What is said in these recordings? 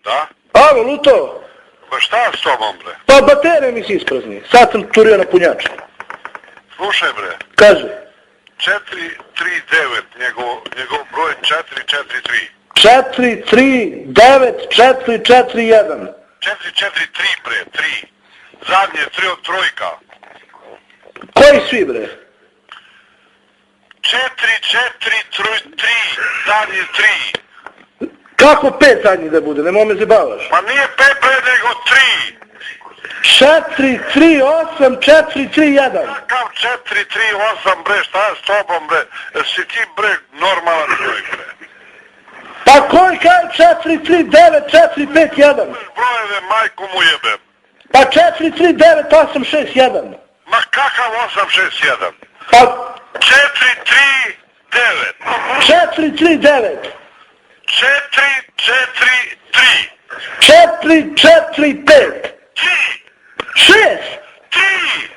Da? Alo, Luto? Pa šta s tobom, bre? Pa baterija mi se isprazni. Sad sam turio na punjaču. Slušaj, bre. Kaže. 439, njegov broj 443. 439 441. 443, bre, 3. Zadnje 3 od trojka. Koji svi, bre? 443, zadnje 3. Kako 5 zadnji da bude? Nemoj me zabavaš. Pa nije 5, bre, nego 3. 438 431. Kakav 438, bre, šta je s tobom, bre? Si ti, bre, normalan čovjek, bre. Pa koji kaj 439 451? Brojeve, majku mu jebem. Pa 439 861. Ma kakav 861? Pa 439. 439. 443. 445. 6. 3.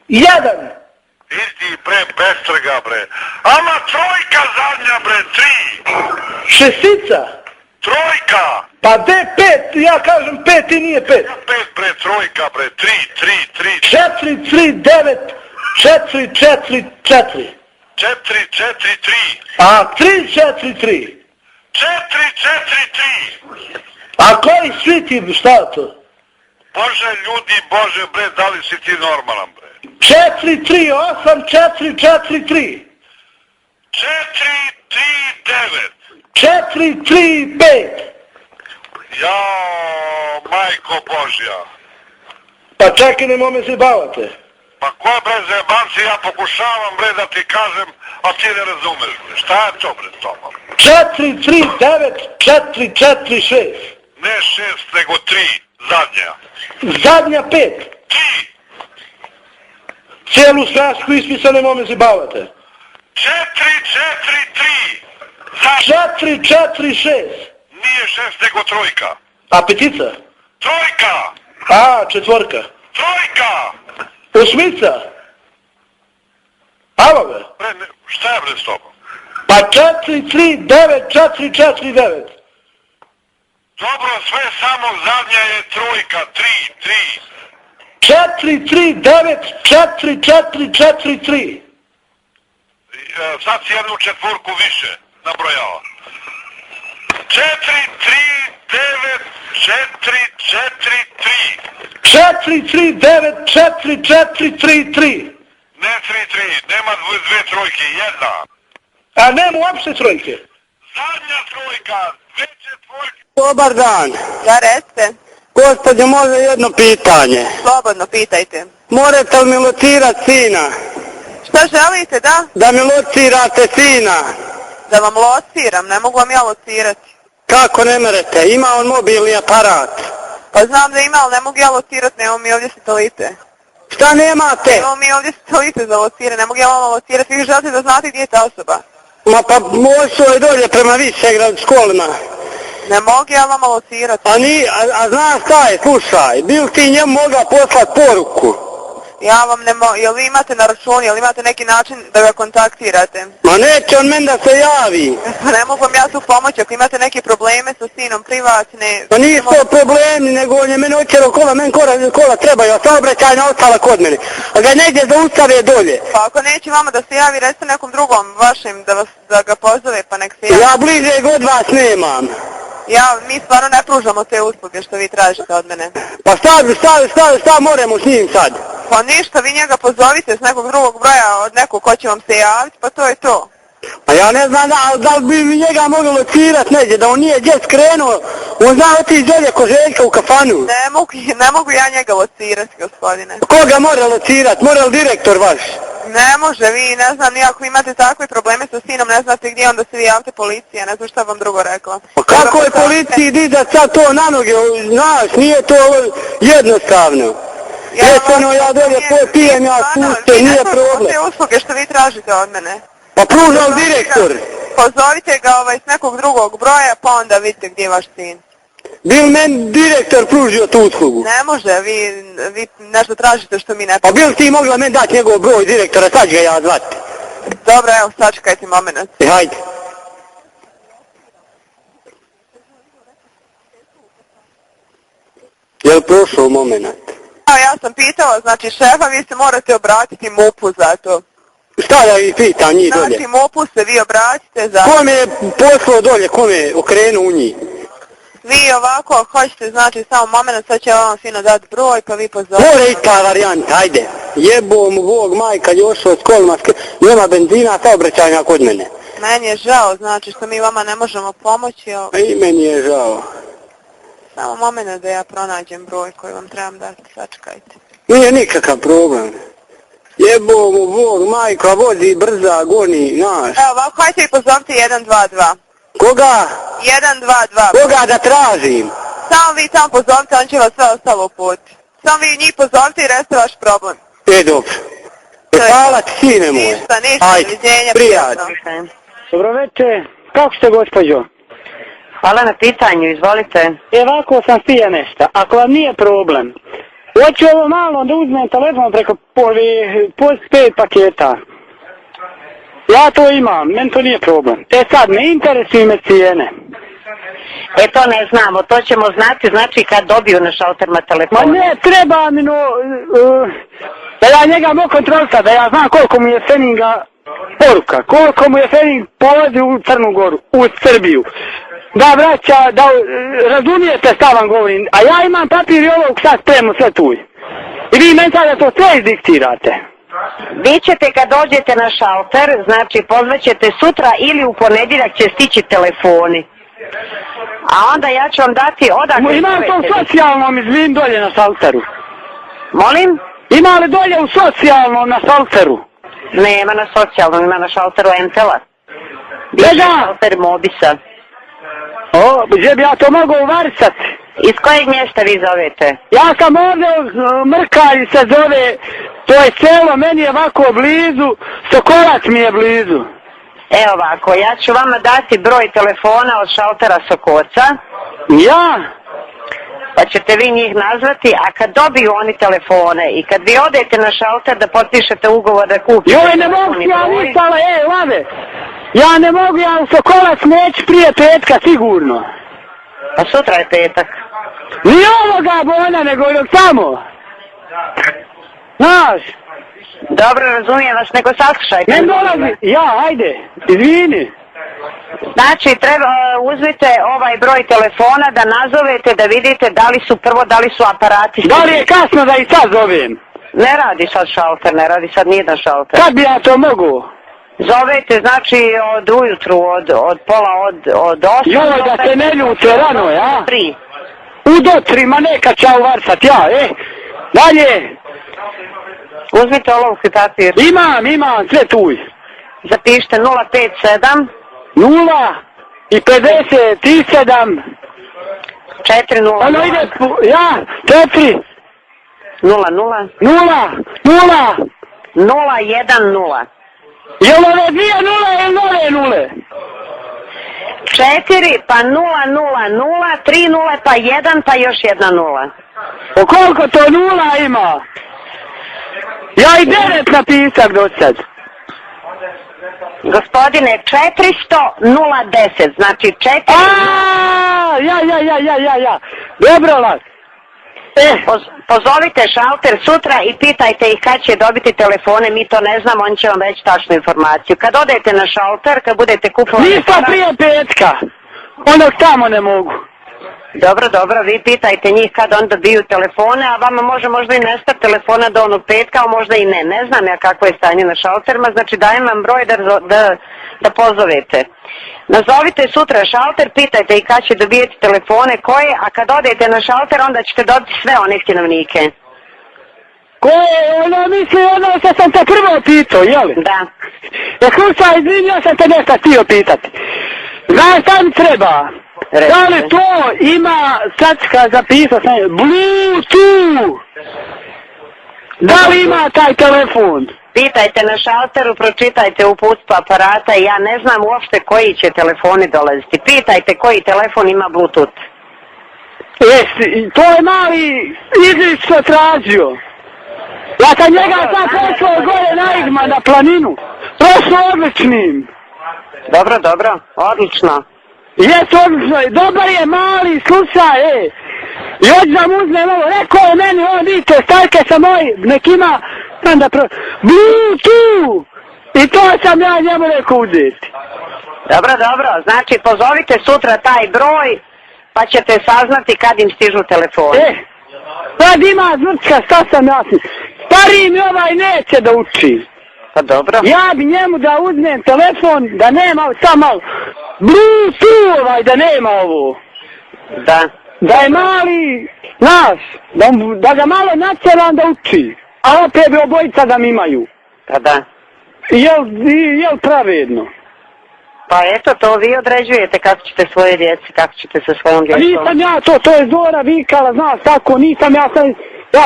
1. Idi, bre, bestrega, bre. Ama trojka zadnja, bre, 3. Šestica. Trojka. Pa de 5, ja kažem 5 i nije 5. 5, bre, trojka, bre, 3. 439 444. 443. A 343. 443. A koji svi ti, šta to? Bože, ljudi, Bože, bre, da li si ti normalan, bre? 438 443. 439. 435. Jao, majko Božja. Pa čekaj, nemoj me zabavate. Pa ko je, bre, zajebanci, ja pokušavam, bre, da ti kažem, a ti ne razumeš, bre. Šta je to, bre, s tobom? 439 446. Ne 6, nego 3, zadnja. Zadnja 5. 3. Cijelu strasku ispisa nemoj me zabavate. 443. Zadnja. 446. Nije 6, nego trojka. A petica? Trojka. A, četvorka. Trojka. Osmica? Alo be? Bre, šta je, bre, s tobom? Pa 439 449. Dobro, sve samo zadnja je trojka, 3. 439 4443. Sad si jednu četvorku više nabrojao. 439 4433. Ne 3, nema dve trojke, jedna. A nema uopšte trojke. Zadnja trojka, 2 četvorke. Dobar dan. Ja, recite. Gospođo, može jedno pitanje. Slobodno pitajte. Morate li mi locirat sina? Šta želite, da? Da mi locirate sina. Da vam lociram, ne mogu vam ja locirati. Kako ne merete? Ima on mobilni aparat. Pa znam da ima, ali ne mogu ja locirati, nemamo mi ovdje satelite. Šta nemate? Nemamo mi ovdje satelite za locirati, ne mogu ja vama locirati, vi želite da znate gdje je ta osoba. Ma pa možeš ovaj dolje prema Višegrad školima. Ne mogu ja vama locirati. A znaš šta je, slušaj, bil ti njemu mogao poslat poruku? Ja vam ne mogu, jel vi imate na računu, jel imate neki način da ga kontaktirate? Ma neće on meni da se javi. Pa ne mogu vam ja tu pomoći, ako imate neke probleme sa sinom privatne... Pa nisu to problemi, nego on je meni očero kola, meni kola trebaju, a saobraćajna ostala kod mene. A ga negdje zaustave dolje. Pa ako neće vama da se javi, recite nekom drugom vašem da ga pozove, pa nek se javi. Ja bliže od vas nemam. Mi stvarno ne pružamo te usluge što vi tražite od mene. Pa šta moramo s njim sad? Pa ništa, vi njega pozovite s nekog drugog broja od nekog ko će vam se javiti, pa to je to. Pa ja ne znam da li bi mi njega mogli locirat negdje, da on nije gdje skrenuo, on zna otići dolje ko Željka u kafanu. Ne mogu ja njega locirati, gospodine. Koga mora locirat? Mora li direktor vaš? Ne može, vi ne znam, ako imate takve probleme sa sinom, ne znate gdje, onda se vi javite policiji, ne znam šta vam drugo rekla. Pa kako je policiji dizat sad to na noge, znaš, nije to jednostavno. Ja dolje pijem, ja puste, nije problem. Te usluge što vi tražite od mene. Pa pruža li direktor? Pozovite ga s nekog drugog broja, pa onda vidite gdje je vaš sin. Bi li meni direktor pružio tu uslugu? Ne može, vi nešto tražite što mi ne... Pa bi li ti mogla meni dati njegov broj direktora, sad ću ga ja zvati. Dobro, evo, sačekajte moment. Hajde. Je li prošao moment? Evo, ja sam pitala, znači šefa, vi se morate obratiti MUP-u za to. Šta da vi pitam njih dolje? Znači MUP-u se vi obratite za... Ko me je poslao dolje, ko me je okrenuo u njih? Vi ovako, ako hoćete, znači samo moment, sad će vam fino dati broj, pa vi pozovete. More i ta varijanta, ajde. Jebo mu Bog, majka, još od kolima, nema benzina, saobraćajna kod mene. Meni je žao, znači što mi vama ne možemo pomoći, A i meni je žao. samo moment da ja pronađem broj koji vam trebam dati, sačekajte. Nije nikakav problem. Jebo mu Bog, majka, vozi brza, goni, znaš. Evo ovako, hajte vi pozovite 122. Koga? 122. Koga da tražim? Samo vi tamo pozovite, on će vas sve ostalo uputiti. Samo vi njih pozovite i reste vaš problem. Dobro. Hvala ti, sine moj. Ništa, Ajde, doviđenja, prijatno. Dobro večer, kako ste gospođo? Hvala na pitanju, izvolite. Ovako sam htio nešto, ako vam nije problem. Hoću ovo malo da uzmem telefon preko postpaid paketa. Ja to imam, meni to nije problem. Sad me interesuju me cijene. To ne znamo, to ćemo znati, znači kad dobiju na šalterima telefona. Ma ne, treba mi da ja njega mogu kontrolisati, da ja znam koliko mu je Feninga poruka, koliko mu je Fening polazi u Crnu Goru, u Srbiju. Da vraća, da razumijete šta vam govorim, a ja imam papir i ovog sad spremno sve tu. I vi meni sada to sve izdiktirate. Vi ćete kad dođete na šalter, znači pozvaćete sutra ili u ponedjeljak će stići telefoni. A onda ja ću vam dati odakle... Imam to u socijalnom, izvin, dolje na šalteru. Molim? Ima li dolje u socijalnom na šalteru? Nema na socijalnom, ima na šalteru Entela. Gdje da? Šalter Mobisa. Gdje bi ja to mogao uvarisati? Iz kojeg mjesta vi zovete? Ja sam ovdje, Mrkalj se zove, to je selo, meni je ovako blizu, Sokolac mi je blizu. Evo ovako, ja ću vama dati broj telefona od šaltera Sokoca. Ja? Pa ćete vi njih nazvati, a kad dobiju oni telefone i kad vi odete na šalter da potpišete ugovor da kupite... Joj, ne mogu ja ništa, Lave, ja ne mogu, ja u Sokolac neću prije petka, sigurno. Pa sutra je petak. Nije ovoga bona, nego dok tamo. Znaš? Dobro, razumijem vas, nego saslušajte. Ne dolazi, ajde, izvini. Znači, uzmite ovaj broj telefona da nazovete, da vidite da li su aparati... Da li je kasno da i sad zovem? Ne radi sad šalter, ne radi sad nijedan šalter. Kad bi ja to mogu? Zovete, znači, od ujutru, od pola, od 8... Joj, da se ne ljute rano, ja? 3. U do 3, ma neka ću uvarsat, dalje. Uzmite olovku i papir. Imam, sve tuj. Zapišite 057 0 i 57 4-0. Ono ide, 4 0-0 0-1-0. Jel ove 2 0 ili nove nule? 4 pa 0-0-0, 3 0 pa 1 pa još 1 0. O koliko to nula ima? Ja i 9 napisak do sad. Gospodine, 400-010, znači 4... Ja. Dobro, Lak. Pozovite šalter sutra i pitajte ih kad će dobiti telefone, mi to ne znamo, oni će vam reći tačnu informaciju. Kad odete na šalter, kad budete kupovali... Ništa prije petka, onog tamo ne mogu. Dobro, vi pitajte njih kad on dobiju telefone, a vama može možda i nestati telefona do onog petka, a možda i ne. Ne znam ja kakvo je stanje na šalterima, znači dajem vam broj da pozovete. Nazovite sutra šalter, pitajte i kad će dobijeti telefone koje, a kad odete na šalter onda ćete dobiti sve one činovnike. Koje, što sam te prvo pitao, jeli? Da. Slušaj, izvinio sam te nešto htio pitati. Znaš šta mi treba? Da li to ima, sad zapisao sam, Bluetooth? Da li ima taj telefon? Pitajte na šalteru, pročitajte uputstvo aparata i ja ne znam uopšte koji će telefoni dolaziti. Pitajte koji telefon ima Bluetooth. To je mali Idris što tražio. Ja sam njega sad prošao gore na Igma, na planinu. Prošao odličnim. Dobro, odlično. Jes odlično, dobar je mali, slušaj, I hoću da mu uzmem ovo, rekao je meni, on vidite, stavke sa moji, nek ima, Bluetooth! I to sam ja njemu rekao uzeti. Dobro, znači pozovite sutra taj broj, pa ćete saznati kad im stižu telefoni. Sad ima zvrčka, šta sam jasni. Stariji mi ovaj neće da uči. Pa dobro. Ja bi njemu da uzmem telefon, da nema, samo Bluetooth da nema ovo. Da. Da je mali, znaš, da ga malo natjeram da uči. A opet bi obojica da mi imaju. Pa da. Jel pravedno? Pa eto, to vi određujete kako ćete svoje djeci, kako ćete sa svojom djecom. Nisam ja to je Zora vikala, znaš, tako, nisam ja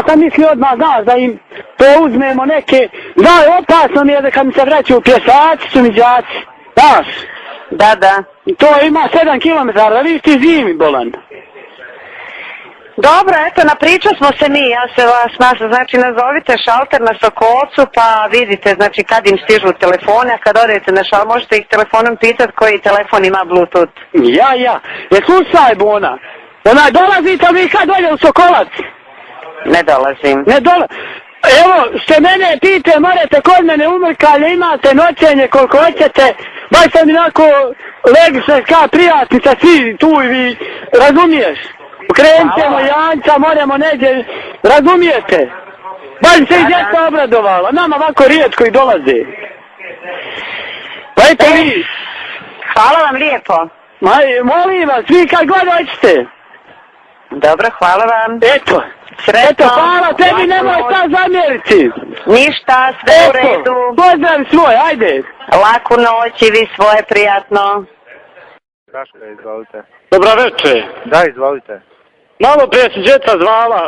sam mislio odmah, znaš, da im to uzmemo neke, znaš, opasno mi je da kad mi se vraćaju pješaci su mi đaci, znaš. Da. To ima 7 km, da vidiš ti zimi, bolan. Dobro, eto, napričao smo se mi, ja se vas, znači nazovite šalter na Sokolcu pa vidite, znači kad im stižu telefone, a kad odete na šalter, možete ih telefonom pitati koji telefon ima Bluetooth. Ja, slušaj Bona, dolazite vi kad dolje u Sokolac? Ne dolazim. Evo, što mene pite, morate kod mene umrkalje, imate noćenje koliko hoćete, baš sam inako legiše kao prijatnica, svi tu i vi, razumiješ? Krenut ćemo Janca, moramo neđe, razumijete? Baš se i djeca obradovala, nama ovako rijetko i dolaze. Pa eto vi. Hvala vam lijepo. Molim vas, vi kad god hoćete. Dobro, hvala vam. Eto. Sretno. Eto, hvala tebi, nemoj šta zamjeriti. Ništa, sve u redu. Pozdrav svoj, ajde. Laku noć i vi svoje, prijatno. Daško, izvolite. Dobra večer. Da, izvolite. Malo prije si djeca zvala,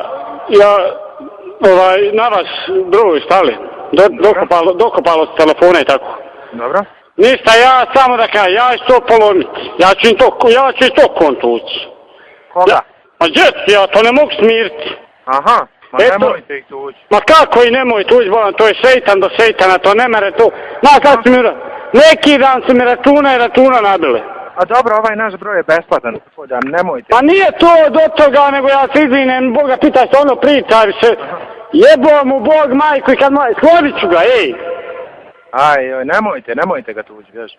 na vas broj stali. Dokopalo s telefona i tako. Dobro. Ništa, ja samo da kažem, ja ću to polomiti. Ja ću i to kontući. Koga? Ma djeci, ja to ne mogu smiriti. Aha, ma nemojte ih tući. Ma kako i nemoj tući, bolan, to je šeitan do šeitana, to ne mere to. Neki dan su mi računa nabile. A dobro, ovaj naš broj je besplatan, nemojte. Pa nije to do toga, nego ja se izvinem, Boga pitaj se ono priča više. Jebo mu Bog majku i kad slovit ću ga, ej. Aj, nemojte ga tući, vješ.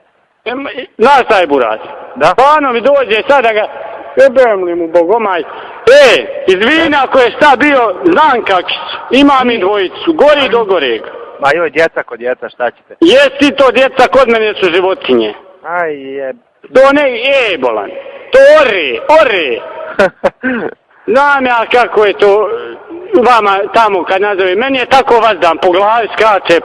Znaš šta je buraz? Da. Pa ono mi dođe sad da ga, jebem li mu Bogomaj. Izvini ako je šta bio, znam kak su, imam i dvojicu, gori do gorega. Ma joj, djeca kod djeca, šta ćete? Jesi to djeca, kod mene su životinje. Aj, To ne, bolan, to ore. Znam ja kako je to vama tamo kad nazove, meni je tako vazdan, po glavi skače,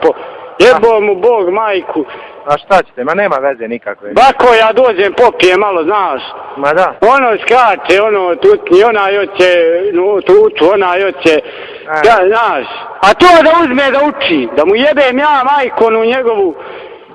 jebo mu Bog majku. A šta ćete, ma nema veze nikakve. Bako ja dođem, popijem malo, znaš. Ma da. Ono skače, ono tutni, ona joće, tutu, ona joće, znaš. A to da uzme da uči, da mu jebem ja majkonu njegovu,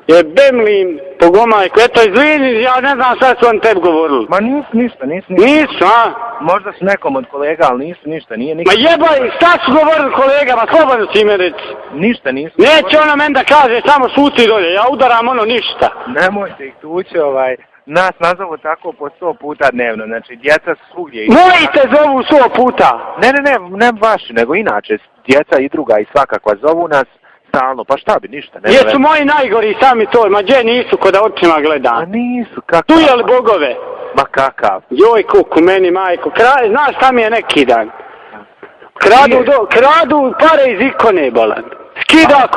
jebem li im Bogomajku, eto izvini, ja ne znam šta su on tebi govorili. Ma ništa. Nisu, a? Možda su nekom od kolega, ali ništa, nije nikak. Ma jebaj, šta su govorili kolegama, slobodno si ime reći. Ništa. Neće ono men da kaže, samo šuti dolje, ja udaram ono ništa. Nemojte ih tući, nas nazovu tako po 100 puta dnevno, znači djeca svugdje. Moji te zovu 100 puta. Ne vaši, nego inače, djeca i druga i svakakva zovu nas stalno, pa šta bi, ništa. Jesu moji najgori sami to, ma gdje nisu ko da očima gledam. A nisu, kakav. Tu je li bogove? Ma kakav. Joj kuku, meni majko, znaš šta mi je neki dan? Kradu pare iz ikone, bolan. Skida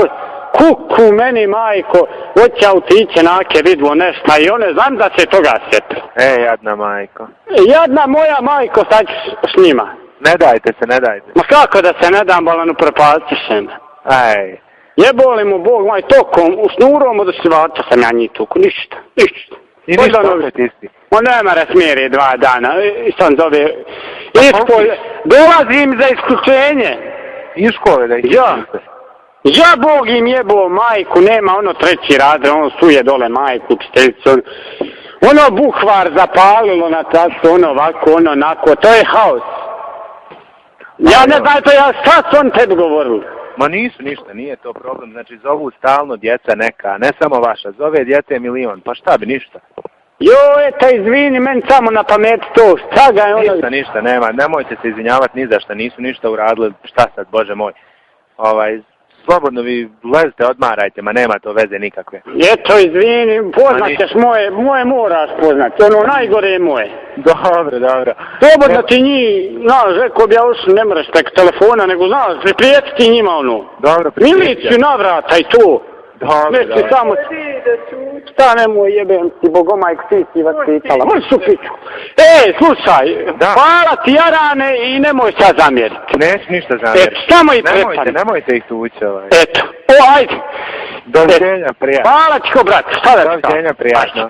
kuku, meni majko, hoće autiće nake vidvo nešto i one znam da se toga sjete. Jadna majko. Jadna moja majko, sad ću s njima. Ne dajte se. Ma kako da se ne dam, bolan, upropastiš me. Aj. Jeboli mu Bog moj tokom, u snurom od osvača sam ja njih tuku, ništa. I ništa opet isti. On ne mara smjeri 2 dana, i sam zove, dolazim za isključenje. Iz škole da ih isključite? Ja Bog im jebo majku, nema ono 3. razred, ono suje dole majku, učiteljicu, ono buhvar zapalilo na tasu, ono ovako, ono onako, to je haos. Ja ne znam to, šta su on tebi govorili? Ma nisu ništa, nije to problem, znači zovu stalno djeca neka, ne samo vaša, zove djece milion, pa šta bi ništa. Eto, izvini, meni samo na pamet to, šta ga je ono... Ništa, nema, nemojte se izvinjavati ni za šta, nisu ništa uradili, šta sad, Bože moj. Slobodno vi lezite, odmarajte, ma nema to veze nikakve. Eto, izvini, poznat ćeš moje moraš poznat, ono najgore je moje. Dobro. Slobodno ti njih, znaš, rekao bi ja ušli, ne moraš tek telefona, nego znaš, priprijetiti njima ono. Dobro, miliciju navrata i to. Dobro. Samo, šta nemoj jebem ti bogomajku, ti si vas pitala, možeš u piću. Slušaj, hvala ti Jarane i nemoj sad zamjeriti. Neću ništa zamjeriti. Samo i prepani. Nemojte ih tući. Eto, ajde. Doviđenja, prijatno. Hvala ti ko brat, šta da ti? Doviđenja, prijatno.